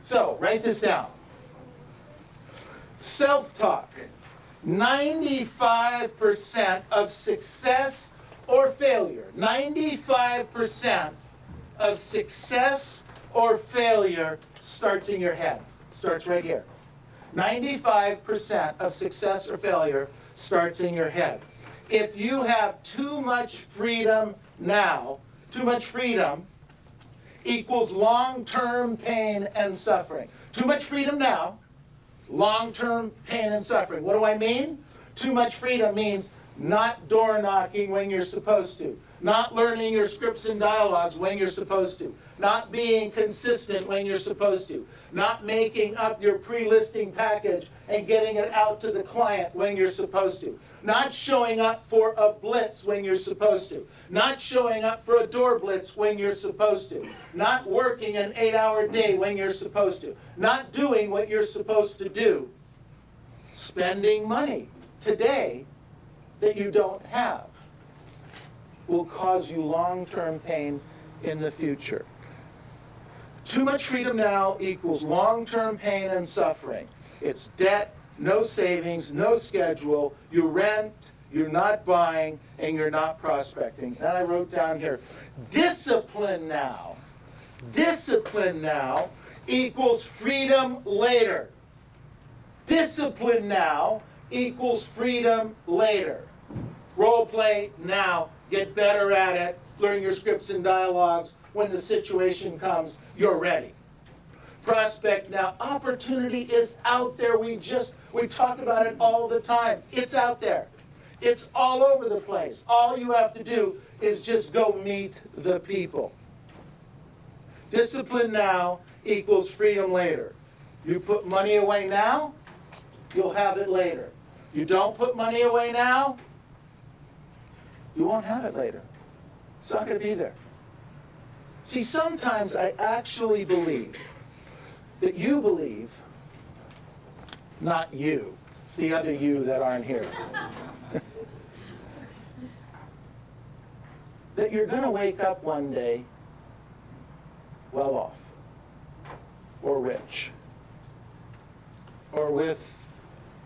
So write this down. Self-talk. 95% of success or failure. 95% of success or failure starts in your head. Starts right here. 95% of success or failure starts in your head. If you have too much freedom now, too much freedom equals long-term pain and suffering. Too much freedom now, long-term pain and suffering. What do I mean? Too much freedom means not door knocking when you're supposed to, not learning your scripts and dialogues when you're supposed to, not being consistent when you're supposed to, not making up your pre-listing package and getting it out to the client when you're supposed to, not showing up for a blitz when you're supposed to, not showing up for a door blitz when you're supposed to, not working an 8-hour day when you're supposed to, not doing what you're supposed to do, spending money today that you don't have will cause you long-term pain in the future. Too much freedom now equals long-term pain and suffering. It's debt, no savings, no schedule. You rent, you're not buying, and you're not prospecting. And I wrote down here, discipline now. Discipline now equals freedom later. Discipline now equals freedom later. Role play now. Get better at it. Learn your scripts and dialogues. When the situation comes, you're ready. Prospect now. Opportunity is out there. We talk about it all the time. It's out there. It's all over the place. All you have to do is just go meet the people. Discipline now equals freedom later. You put money away now, you'll have it later. You don't put money away now, you won't have it later. It's not going to be there. See, sometimes I actually believe that you believe, not you. It's the other you that aren't here. That you're going to wake up one day well off, or rich, or with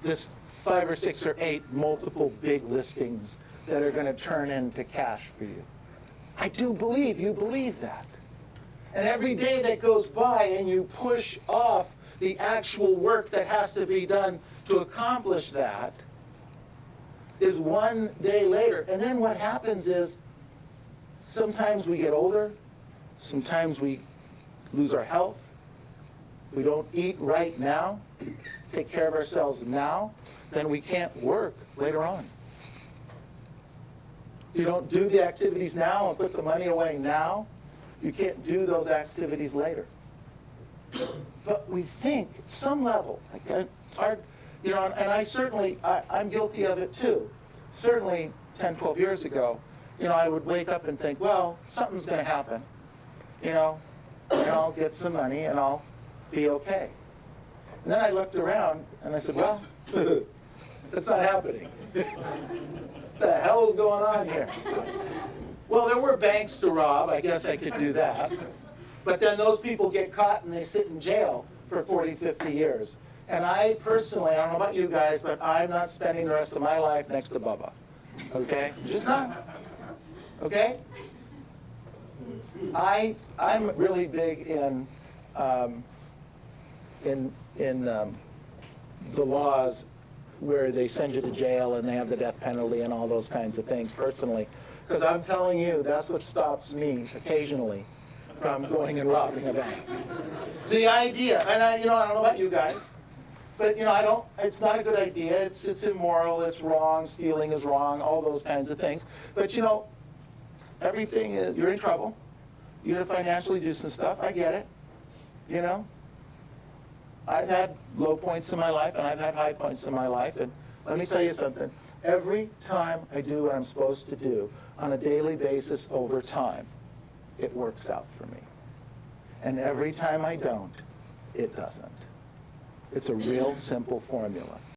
this 5 or 6 or 8 multiple big listings that are going to turn into cash for you. I do believe you believe that. And every day that goes by and you push off the actual work that has to be done to accomplish that is one day later. And then what happens is sometimes we get older, sometimes we lose our health, we don't eat right now, take care of ourselves now, then we can't work later on. If you don't do the activities now and put the money away now, you can't do those activities later. But we think at some level, it's hard, and I'm guilty of it too. Certainly 10, 12 years ago, I would wake up and think, well, something's going to happen, and I'll get some money and I'll be okay. And then I looked around and I said, well, that's not happening. What the hell is going on here? Well, there were banks to rob. I guess I could do that. But then those people get caught and they sit in jail for 40, 50 years. And I personally, I don't know about you guys, but I'm not spending the rest of my life next to Bubba. Okay? Just not. Okay? I'm really big in the laws where they send you to jail and they have the death penalty and all those kinds of things personally. Because I'm telling you, that's what stops me occasionally from going and robbing a bank. The idea, and I don't know about you guys, but it's not a good idea. It's immoral, it's wrong, stealing is wrong, all those kinds of things. But everything is, you're in trouble. You got to financially do some stuff. I get it. I've had low points in my life and I've had high points in my life. And let me tell you something. Every time I do what I'm supposed to do on a daily basis over time, it works out for me. And every time I don't, it doesn't. It's a real simple formula.